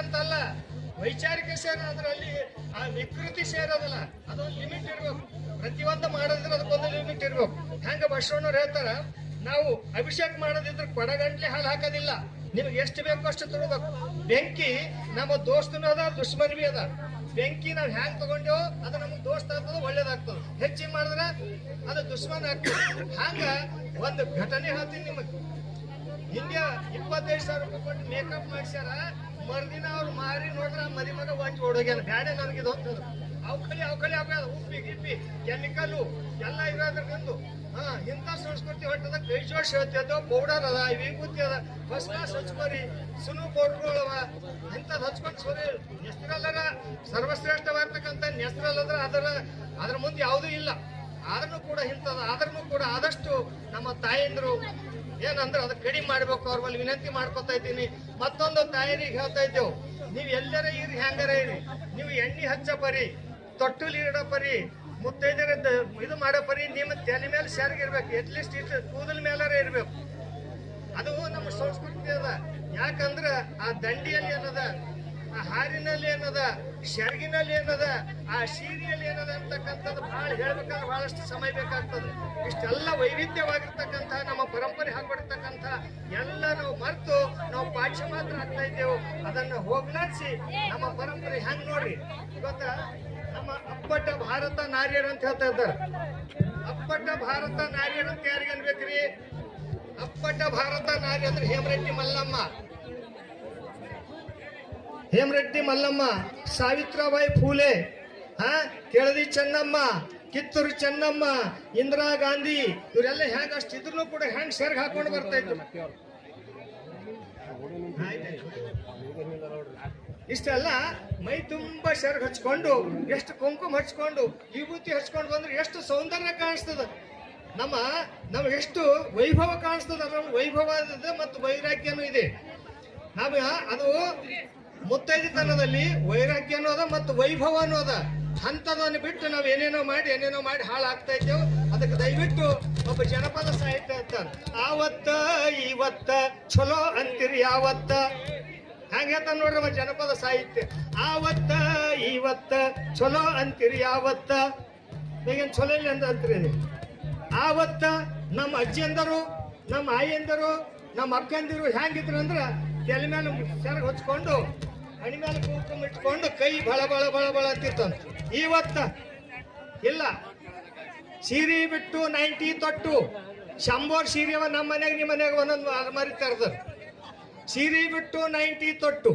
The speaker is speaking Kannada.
ಅಂತಲ್ಲ, ವೈಚಾರಿಕ ಸೇರ ಅದರಲ್ಲಿ ಆ ವಿಕೃತಿ ಸೇರೋದಲ್ಲ, ಅದೊಂದು ಲಿಮಿಟ್ ಇರ್ಬೇಕು. ಪ್ರತಿಯೊಂದು ಮಾಡೋದ್ರೆ ಅದಕ್ಕೊಂದು ಲಿಮಿಟ್ ಇರ್ಬೇಕು. ಹಂಗ ಬಸವಣ್ಣವ್ರು ಹೇಳ್ತಾರ, ನಾವು ಅಭಿಷೇಕ ಮಾಡೋದಿದ್ರೆ ಕೊಡಗಂಟ್ಲೆ ಹಾಲು ಹಾಕೋದಿಲ್ಲ, ನಿಮ್ಗೆ ಎಷ್ಟು ಬೇಕೋ ಅಷ್ಟು ತೊಡಬೇಕು. ಬೆಂಕಿ ನಮ್ಮ ದೋಸ್ತನೂ ಅದ, ದುಶ್ಮನ್ ಬಿ ಅದ. ಬೆಂಕಿ ನಾವು ಹ್ಯಾಂಗ್ ತಗೊಂಡೇವೋ ಅದು ನಮ್ಗೆ ದೋಸ್ತ ಆಗ್ತದೆ, ಒಳ್ಳೇದಾಗ್ತದೆ. ಹೆಚ್ಚಿಗೆ ಮಾಡಿದ್ರೆ ಅದು ದುಶ್ಮನ್ ಆಗ್ತದೆ. ಹಂಗ ಒಂದು ಘಟನೆ ಹೇಳ್ತೀನಿ ನಿಮಗೆ. ಹಿಂಗೆ 25,000 ರೂಪಾಯಿ ಕೊಟ್ಟು ಮೇಕಪ್ ಮಾಡ್ಸ್ಯಾರ, ಮರ್ದಿನ ಅವ್ರು ಮಾರಿ ನೋಡ್ರ ಮದಿಮಗ ಒಂಚ್ ಓಡೋಗ್ಯಾನ. ಬ್ಯಾಡೆ ನನಗಿದು ಅಂತಂದ್ರು. ಅವಕಲಿ ಉಪ್ಪಿ ಗಿಪ್ಪಿ ಕೆಮಿಕಲ್ಲು ಎಲ್ಲ ಇರೋದ್ರಿಂದ ಇಂಥ ಸಂಸ್ಕೃತಿ ಹೊಟ್ಟದ. ಕೈ ಜೋಡಿಸಿ ಹೇಳ್ತಿದ್ದೋ ಪೌಡರ್ ಅದ, ವಿಭೂತಿ ಅದ, ಫಸ್ಟ್ ಕ್ಲಾಸ್ ಹಚ್ಕೋರಿ, ಸುನು ಪೌಡರ್ಗಳು ಅವ, ಇಂಥದ್ದು ಹಚ್ಕೊಂಡು ಸೋರಿ. ನೆಸ್ತ್ರಲ್ಲರ ಸರ್ವಶ್ರೇಷ್ಠವಾಗಿರ್ತಕ್ಕಂಥ ನೆಸ್ತ್ರಲ್ಲದ್ರ ಅದ್ರ ಮುಂದೆ ಯಾವುದೂ ಇಲ್ಲ. ಆದ್ರೂ ಕೂಡ ಇಂಥದ್ದು ಆದ್ರೂ ಕೂಡ ಆದಷ್ಟು ನಮ್ಮ ತಾಯಂದ್ರು ಏನಂದ್ರೆ ಅದಕ್ಕೆ ಕಡಿಮೆ ಮಾಡ್ಬೇಕು. ಅವ್ರ ಮೇಲೆ ವಿನಂತಿ ಮಾಡ್ಕೊತಾ ಇದ್ದೀನಿ. ಮತ್ತೊಂದು ತಾಯರಿಗೆ ಹೇಳ್ತಾ ಇದ್ದೇವು, ನೀವು ಎಲ್ಲರ ಇರಿ, ಹೆಂಗಾರ ಇರಿ, ನೀವು ಎಣ್ಣೆ ಹಚ್ಚ ಪರಿ, ತೊಟ್ಟಲಿ ಇಡೋ ಪರಿ, ಮುತ್ತೈದರ ಇದು ಮಾಡೋ ಪರಿ ನಿಮ್ಮ ತಲೆ ಮೇಲೆ ಸೆರಗಿರ್ಬೇಕು. ಅಟ್ಲೀಸ್ಟ್ ಇಷ್ಟು ಕೂದಲ ಮೇಲಾರ ಇರ್ಬೇಕು. ಅದು ನಮ್ಮ ಸಂಸ್ಕೃತಿ ಅದ. ಯಾಕಂದ್ರ ಆ ದಂಡಿಯಲ್ಲಿ ಏನದ, ಆ ಹಾರಿನಲ್ಲಿ ಏನದ, ಶೆರಗಿನಲ್ಲಿ ಏನದ, ಆ ಸೀರೆಯಲ್ಲಿ ಏನದ ಅಂತಕ್ಕಂಥದ್ದು ಬಹಳ ಹೇಳ್ಬೇಕಾದ್ರೆ ಬಹಳಷ್ಟು ಸಮಯ ಬೇಕಾಗ್ತದೆ. ಇಷ್ಟೆಲ್ಲ ವೈವಿಧ್ಯವಾಗಿರ್ತಕ್ಕಂಥ ನಮ್ಮ ಪರಂಪರೆ ಹಾಕ್ಬಿಡ್ತಕ್ಕಂಥ ಎಲ್ಲ ನಾವು ಮರೆತು ನಾವು ಪಾಠ್ಯ ಮಾತ್ರ ಆಗ್ತಾ ಇದ್ದೇವೆ. ಅದನ್ನ ಹೋಗ್ಲಾಡಿಸಿ ನಮ್ಮ ಪರಂಪರೆ ಹೆಂಗ್ ನೋಡ್ರಿ ಗೊತ್ತಾ. ನಮ್ಮ ಅಪ್ಪಟ ಭಾರತ ನಾರ್ಯರು ಅಂತ ಹೇಳ್ತಾ ಇದ್ದಾರೆ. ಅಪ್ಪಟ ಭಾರತ ನಾರ್ಯರು ಅಂತ ಯಾರಿಗೆ ಅನ್ಬೇಕ್ರಿ? ಅಪ್ಪಟ ಭಾರತ ನಾರಿ ಅಂದ್ರೆ ಹೇಮರೆಡ್ಡಿ ಮಲ್ಲಮ್ಮ, ಸಾವಿತ್ರಾಬಾಯಿ ಫೂಲೆ, ಕೆಳದಿ ಚೆನ್ನಮ್ಮ, ಕಿತ್ತೂರು ಚೆನ್ನಮ್ಮ, ಇಂದಿರಾ ಗಾಂಧಿ, ಇವರೆಲ್ಲ ಹೆಂಗ ಅಷ್ಟಿದ್ರು ಕೂಡ ಹೆಂಗ್ ಸೆರ್ಗ್ ಹಾಕೊಂಡು ಬರ್ತಾ ಇದ್ರು. ಇಷ್ಟೆಲ್ಲ ಮೈ ತುಂಬಾ ಸೆರ್ಗ್ ಹಚ್ಕೊಂಡು, ಎಷ್ಟು ಕುಂಕುಮ ಹಚ್ಕೊಂಡು, ವಿಭೂತಿ ಹಚ್ಕೊಂಡು ಬಂದ್ರೆ ಎಷ್ಟು ಸೌಂದರ್ಯ ಕಾಣಿಸ್ತದ. ನಮ್ಮ ಎಷ್ಟು ವೈಭವ ಕಾಣಿಸ್ತದ. ಅದ್ರಲ್ಲಿ ವೈಭವ ಇದೆ ಮತ್ತು ವೈರಾಗ್ಯನೂ ಇದೆ. ಅದು ಮುತ್ತೈದೆತನದಲ್ಲಿ ವೈರಾಗ್ಯನೂ ಅದ ಮತ್ತು ವೈಭವನೂ ಅದ. ಅಂಥದನ್ನು ಬಿಟ್ಟು ನಾವು ಏನೇನೋ ಮಾಡಿ ಹಾಳಾಗ್ತಾ ಇದ್ದೇವೆ. ಅದಕ್ಕೆ ದಯವಿಟ್ಟು ಒಬ್ಬ ಜನಪದ ಸಾಹಿತ್ಯ ಹೇಳ್ತಾರೆ, ಆವತ್ತ ಇವತ್ತ ಚಲೋ ಅಂತೀರಿ ಯಾವತ್ತ. ಹಂಗೆ ಹೇಳ್ತಾನೆ ನೋಡ್ರಿ ಒಬ್ಬ ಜನಪದ ಸಾಹಿತ್ಯ. ಆವತ್ತ ಇವತ್ತ ಚಲೋ ಅಂತೀರಿ ಯಾವತ್ತ. ಈಗೇನು ಚಲೋ ಇಲ್ಲ ಅಂತ ಅಂತೀರಿ. ಆವತ್ತ ನಮ್ಮ ಅಜ್ಜಿಯಂದರು, ನಮ್ಮ ಆಯಿಯಂದರು, ನಮ್ಮ ಅಕ್ಕಂದಿರು ಹೆಂಗಿದ್ರು ಅಂದ್ರ ತಲೆ ಮೇಲೆ ಸೆರಗ್ ಹೊಚ್ಕೊಂಡು, ಹಣಿ ಮೇಲೆ ಕುಂಕುಮ ಇಟ್ಕೊಂಡು ಕೈ ಬಳ ಅಂತಿತ್ತು. ಇವತ್ತ ಇಲ್ಲ, ಸೀರೆ ಬಿಟ್ಟು 90 ತೊಟ್ಟು, 100 ಸೀರೆ ನಮ್ಮ ಮನೆಯಾಗ ನಿಮ್ಮ ಮನೆಯಾಗ ಒಂದೊಂದು ಮರಿತಾ ಇರ್ತಾರೆ. ಸೀರೆ ಬಿಟ್ಟು 90 ತೊಟ್ಟು